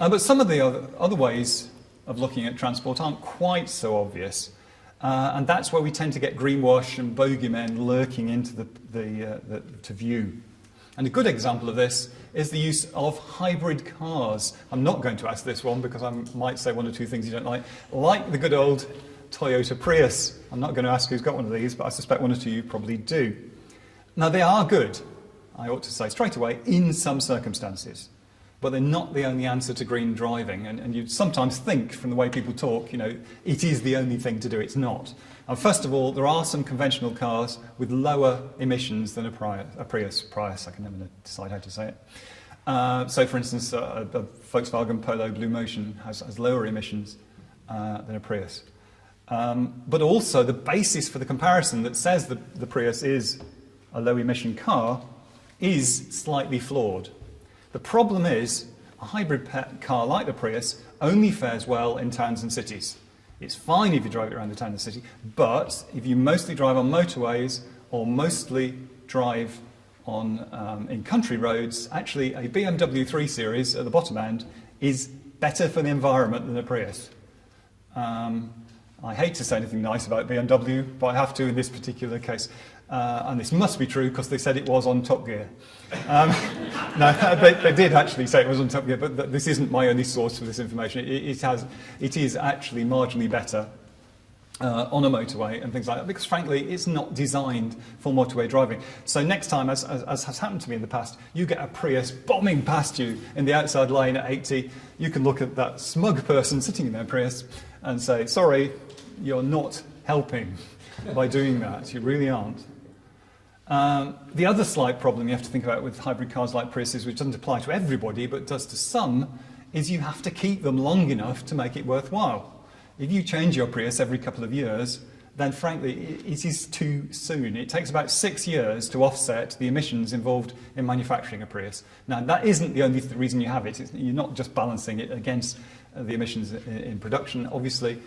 But some of the other ways of looking at transport aren't quite so obvious. And that's where we tend to get greenwash and bogeymen lurking into to view. And a good example of this is the use of hybrid cars. I'm not going to ask this one because I might say one or two things you don't like the good old Toyota Prius. I'm not going to ask who's got one of these, but I suspect one or two you probably do. Now, they are good, I ought to say straight away, in some circumstances. But they're not the only answer to green driving. And you sometimes think, from the way people talk, it is the only thing to do. It's not. And first of all, there are some conventional cars with lower emissions than a Prius. I can never decide how to say it. So, for instance, a Volkswagen Polo Blue Motion has lower emissions than a Prius. But also, the basis for the comparison that says that the Prius is a low-emission car is slightly flawed. The problem is, a hybrid car like the Prius only fares well in towns and cities. It's fine if you drive it around the town and city, but if you mostly drive on motorways or mostly drive on in country roads, actually a BMW 3 Series at the bottom end is better for the environment than a Prius. I hate to say anything nice about BMW, but I have to in this particular case. And this must be true because they said it was on Top Gear. No, they did actually say it was on Top Gear, but this isn't my only source for this information. It is actually marginally better on a motorway and things like that, because frankly, it's not designed for motorway driving. So next time, as has happened to me in the past, you get a Prius bombing past you in the outside lane at 80, you can look at that smug person sitting in their Prius and say, sorry, you're not helping by doing that. You really aren't. The other slight problem you have to think about with hybrid cars like Priuses, which doesn't apply to everybody but does to some, is you have to keep them long enough to make it worthwhile. If you change your Prius every couple of years, then frankly it is too soon. It takes about 6 years to offset the emissions involved in manufacturing a Prius. Now, that isn't the only reason you have it. You're not just balancing it against the emissions in production. Obviously,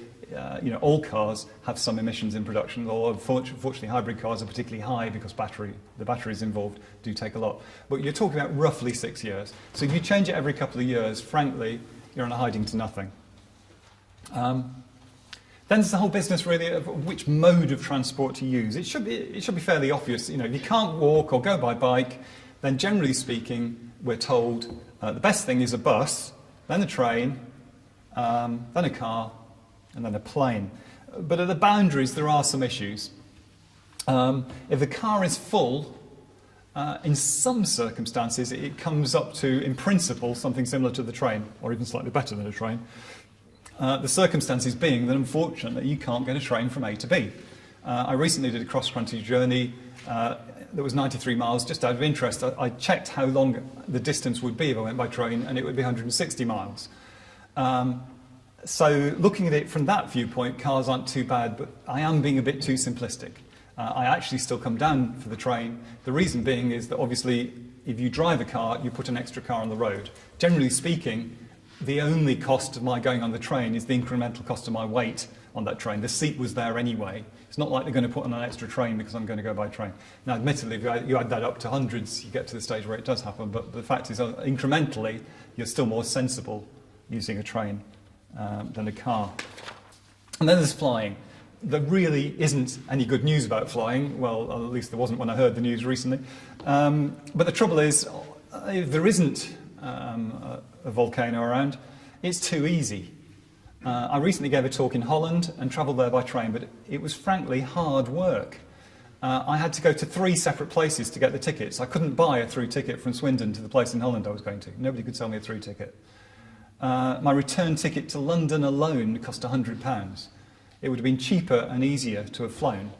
all cars have some emissions in production, although unfortunately hybrid cars are particularly high because the batteries involved do take a lot. But you're talking about roughly 6 years. So if you change it every couple of years, frankly, you're on a hiding to nothing. Then there's the whole business really of which mode of transport to use. It should be fairly obvious. If you can't walk or go by bike, then generally speaking, we're told the best thing is a bus, then a train, then a car, and then a plane. But at the boundaries, there are some issues. If the car is full, in some circumstances, it comes up to, in principle, something similar to the train, or even slightly better than a train. The circumstances being that, unfortunately, you can't get a train from A to B. I recently did a cross-country journey that was 93 miles, just out of interest. I checked how long the distance would be if I went by train, and it would be 160 miles. So looking at it from that viewpoint, cars aren't too bad, but I am being a bit too simplistic. I actually still come down for the train. The reason being is that obviously if you drive a car, you put an extra car on the road. Generally speaking, the only cost of my going on the train is the incremental cost of my weight on that train. The seat was there anyway. It's not like they're going to put on an extra train because I'm going to go by train. Now, admittedly, if you add that up to hundreds, you get to the stage where it does happen. But the fact is, incrementally, you're still more sensible using a train than a car. And then there's flying. There really isn't any good news about flying. Well, at least there wasn't when I heard the news recently. But the trouble is, if there isn't a volcano around, it's too easy. I recently gave a talk in Holland and travelled there by train, but it was frankly hard work. I had to go to 3 separate places to get the tickets. I couldn't buy a through ticket from Swindon to the place in Holland I was going to. Nobody could sell me a through ticket. My return ticket to London alone cost £100. It would have been cheaper and easier to have flown.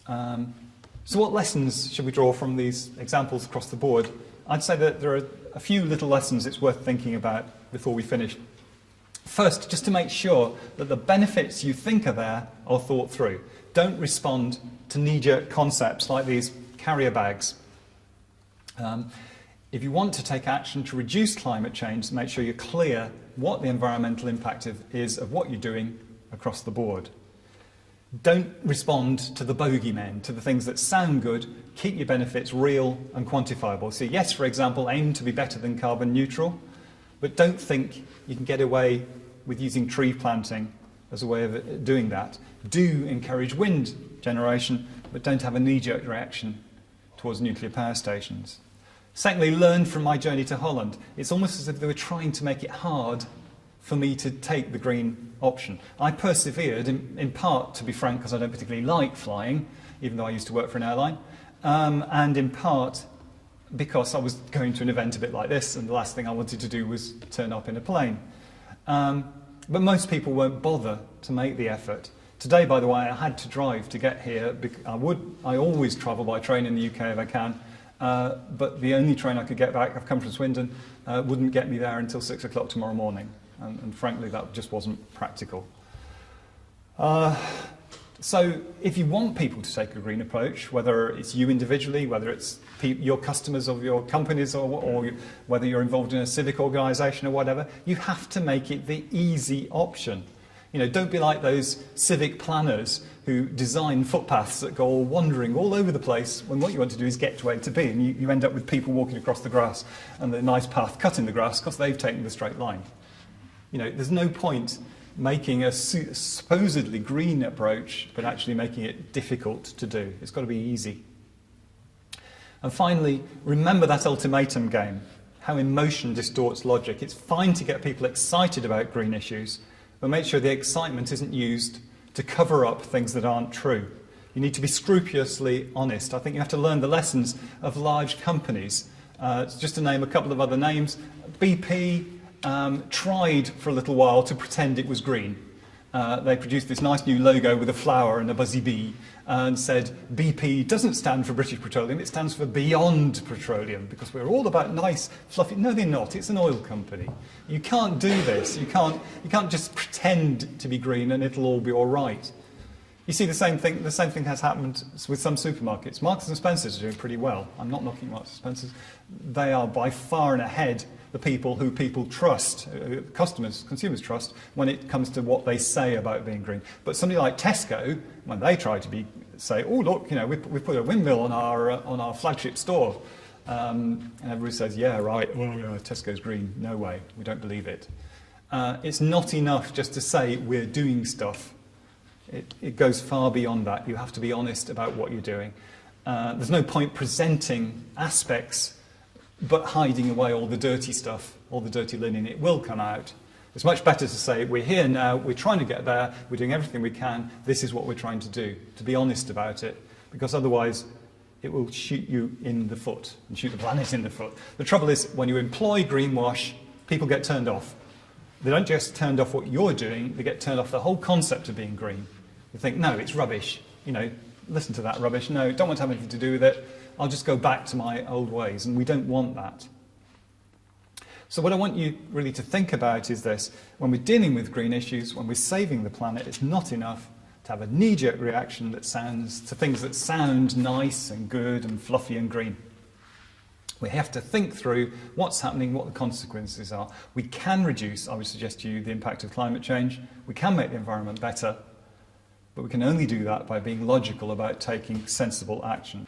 So what lessons should we draw from these examples across the board? I'd say that there are a few little lessons it's worth thinking about before we finish. First, just to make sure that the benefits you think are there are thought through. Don't respond to knee-jerk concepts like these carrier bags. If you want to take action to reduce climate change, make sure you're clear what the environmental impact is of what you're doing across the board. Don't respond to the bogeymen, to the things that sound good. Keep your benefits real and quantifiable. So yes, for example, aim to be better than carbon neutral. But don't think you can get away with using tree planting as a way of doing that. Do encourage wind generation, but don't have a knee-jerk reaction towards nuclear power stations. Secondly, learn from my journey to Holland. It's almost as if they were trying to make it hard for me to take the green option. I persevered, in part, to be frank, because I don't particularly like flying, even though I used to work for an airline, and in part because I was going to an event a bit like this, and the last thing I wanted to do was turn up in a plane. But most people won't bother to make the effort. Today, by the way, I had to drive to get here. I always travel by train in the UK if I can, but the only train I could get back, I've come from Swindon, wouldn't get me there until 6 o'clock tomorrow morning. And frankly, that just wasn't practical. So if you want people to take a green approach, whether it's you individually, whether it's your customers of your companies, or whether you're involved in a civic organisation or whatever, you have to make it the easy option. You know, don't be like those civic planners who design footpaths that go all wandering all over the place when what you want to do is get to A to B, and you end up with people walking across the grass and the nice path cut in the grass because they've taken the straight line. You know, there's no point making a supposedly green approach, but actually making it difficult to do. It's got to be easy. And finally, remember that ultimatum game, how emotion distorts logic. It's fine to get people excited about green issues, but make sure the excitement isn't used to cover up things that aren't true. You need to be scrupulously honest. I think you have to learn the lessons of large companies. Just to name a couple of other names, BP tried for a little while to pretend it was green. They produced this nice new logo with a flower and a buzzy bee and said BP doesn't stand for British Petroleum, it stands for Beyond Petroleum, because we're all about nice, fluffy... No, they're not. It's an oil company. You can't do this. You can't just pretend to be green and it'll all be all right. You see, the same thing has happened with some supermarkets. Marks and Spencer's are doing pretty well. I'm not knocking Marks and Spencer's. They are by far and ahead the people who people trust, consumers trust, when it comes to what they say about being green. But somebody like Tesco, when they try to say, oh look, you know, we put a windmill on our flagship store, and everybody says, yeah, right, well, yeah, Tesco's green. No way, we don't believe it. It's not enough just to say we're doing stuff. It goes far beyond that. You have to be honest about what you're doing. There's no point presenting aspects but hiding away all the dirty stuff, all the dirty linen. It will come out. It's much better to say, we're here now, we're trying to get there, we're doing everything we can, this is what we're trying to do, to be honest about it, because otherwise it will shoot you in the foot and shoot the planet in the foot. The trouble is, when you employ greenwash, people get turned off. They don't just turned off what you're doing, they get turned off the whole concept of being green. They think, no, it's rubbish, you know, listen to that rubbish, no, don't want to have anything to do with it, I'll just go back to my old ways, and we don't want that. So what I want you really to think about is this: when we're dealing with green issues, when we're saving the planet, it's not enough to have a knee-jerk reaction that sounds to things that sound nice and good and fluffy and green. We have to think through what's happening, what the consequences are. We can reduce, I would suggest to you, the impact of climate change. We can make the environment better, but we can only do that by being logical about taking sensible action.